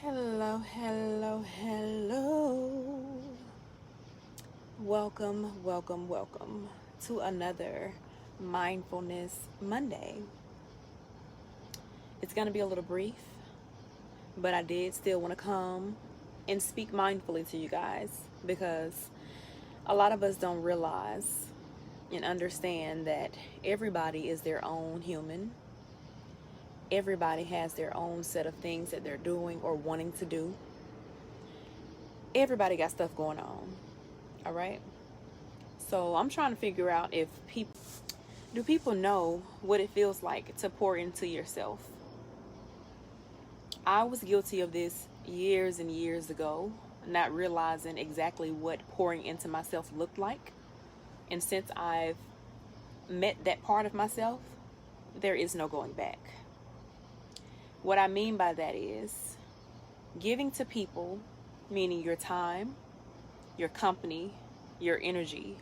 Hello, hello, hello. Welcome to another Mindfulness Monday. It's going to be a little brief, but I did still want to come and speak mindfully to you guys because a lot of us don't realize and understand that everybody is their own human. Everybody has their own set of things that they're doing or wanting to do. Everybody got stuff going on. All right. So I'm trying to figure out if people know what it feels like to pour into yourself. I was guilty of this years and years ago, not realizing exactly what pouring into myself looked like. And since I've met that part of myself, there is no going back. What I mean by that is giving to people, meaning your time, your company, your energy,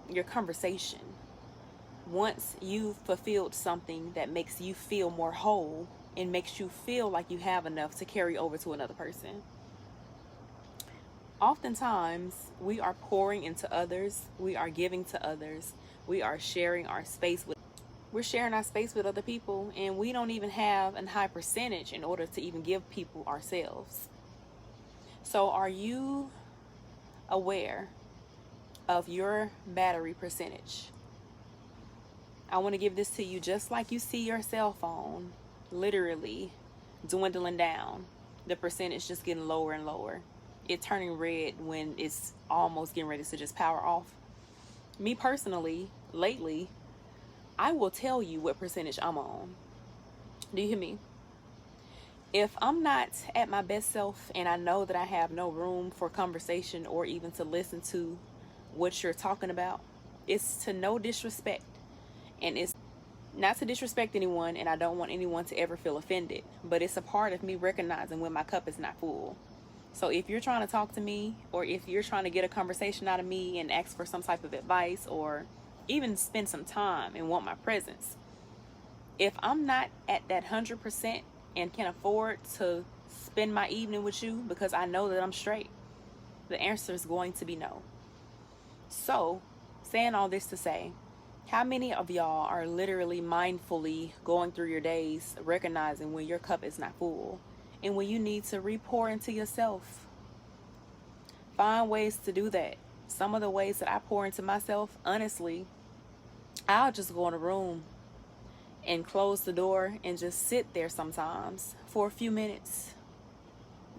your conversation. Once you've fulfilled something that makes you feel more whole and makes you feel like you have enough to carry over to another person. Oftentimes, we are pouring into others, we are giving to others, we are sharing our space with other people, and we don't even have a high percentage in order to even give people ourselves. So are you aware of your battery percentage? I want to give this to you just like you see your cell phone literally dwindling down. The percentage just getting lower and lower. It turning red when it's almost getting ready to just power off. Me personally, lately, I will tell you what percentage I'm on. Do you hear me? If I'm not at my best self and I know that I have no room for conversation or even to listen to what you're talking about, it's to no disrespect. And it's not to disrespect anyone, and I don't want anyone to ever feel offended. But it's a part of me recognizing when my cup is not full. So if you're trying to talk to me, or if you're trying to get a conversation out of me and ask for some type of advice, or even spend some time and want my presence, if I'm not at that 100% and can afford to spend my evening with you because I know that I'm straight, the answer is going to be no. So, saying all this to say, how many of y'all are literally mindfully going through your days, recognizing when your cup is not full and when you need to re-pour into yourself? Find ways to do that. Some of the ways that I pour into myself, honestly, I'll just go in a room and close the door and just sit there sometimes for a few minutes.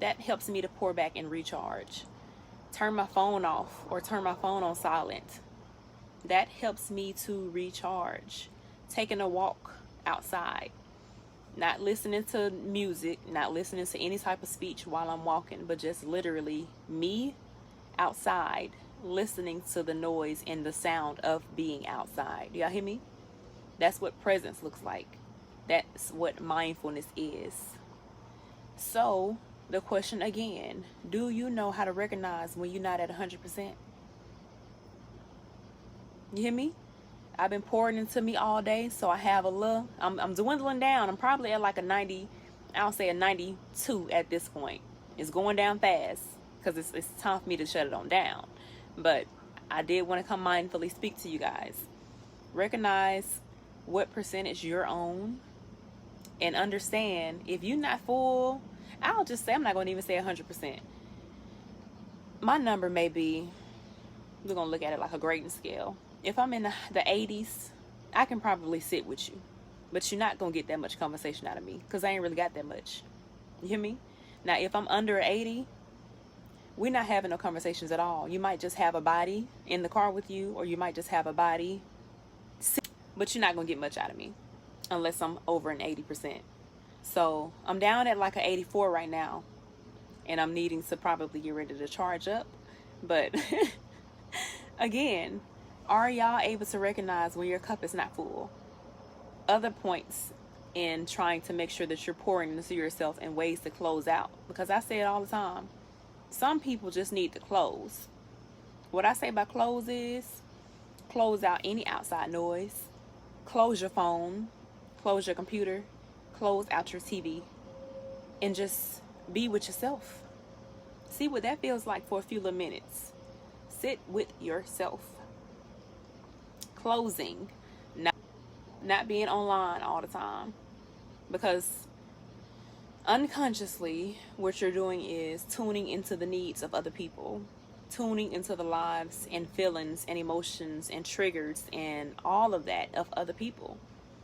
That helps me to pour back and recharge. Turn my phone off or turn my phone on silent. That helps me to recharge. Taking a walk outside. Not listening to music, not listening to any type of speech while I'm walking, but just literally me outside, listening to the noise and the sound of being outside. Do y'all hear me? That's what presence looks like. That's what mindfulness is. So, the question again, do you know how to recognize when you're not at 100%? You hear me? I've been pouring into me all day, so I have a little, I'm dwindling down. I'm probably at like a 90, I'll say a 92 at this point. It's going down fast because it's time for me to shut it on down. But I did want to come mindfully speak to you guys. Recognize what percentage you're on and understand if you're not full, I'll just say, I'm not going to even say 100%. My number may be, we're going to look at it like a grading scale. If I'm in the 80s, I can probably sit with you. But you're not going to get that much conversation out of me because I ain't really got that much. You hear me? Now, if I'm under 80, we're not having no conversations at all. You might just have a body in the car with you, or you might just have a body, but you're not going to get much out of me unless I'm over an 80%. So I'm down at like an 84 right now, and I'm needing to probably get ready to charge up. But again, are y'all able to recognize when your cup is not full? Other points in trying to make sure that you're pouring into yourself and ways to close out. Because I say it all the time. Some people just need to close. What I say by close is close out any outside noise. Close your phone. Close your computer. Close out your TV. And just Be with yourself. See what that feels like for a few little minutes. Sit with yourself. Closing. Not being online all the time. Because unconsciously, what you're doing is tuning into the needs of other people, tuning into the lives and feelings and emotions and triggers and all of that of other people.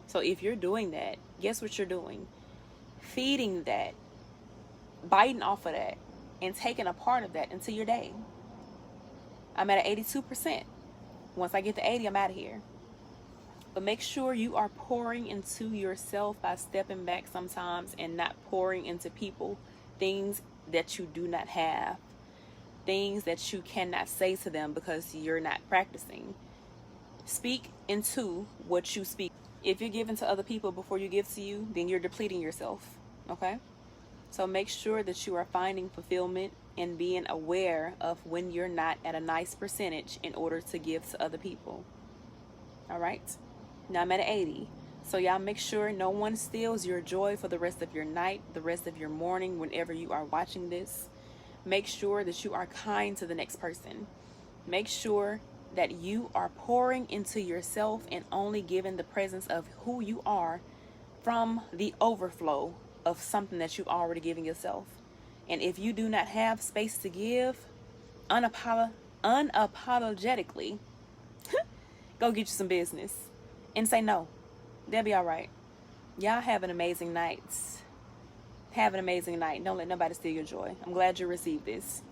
So if you're doing that, guess what you're doing? Feeding that, biting off of that, and taking a part of that into your day. I'm at 82%. Once I get to 80, I'm out of here. But make sure you are pouring into yourself by stepping back sometimes and not pouring into people things that you do not have, things that you cannot say to them because you're not practicing. Speak into what you speak. If you're giving to other people before you give to you, then you're depleting yourself, okay? So make sure that you are finding fulfillment and being aware of when you're not at a nice percentage in order to give to other people. All right? Now I'm at 80. So y'all make sure no one steals your joy for the rest of your night, the rest of your morning, whenever you are watching this. Make sure that you are kind to the next person. Make sure that you are pouring into yourself and only giving the presence of who you are from the overflow of something that you've already given yourself. And if you do not have space to give, unapologetically, go get you some business and say no. They'll be all right. Y'all have an amazing night. Have an amazing night. Don't let nobody steal your joy. I'm glad you received this.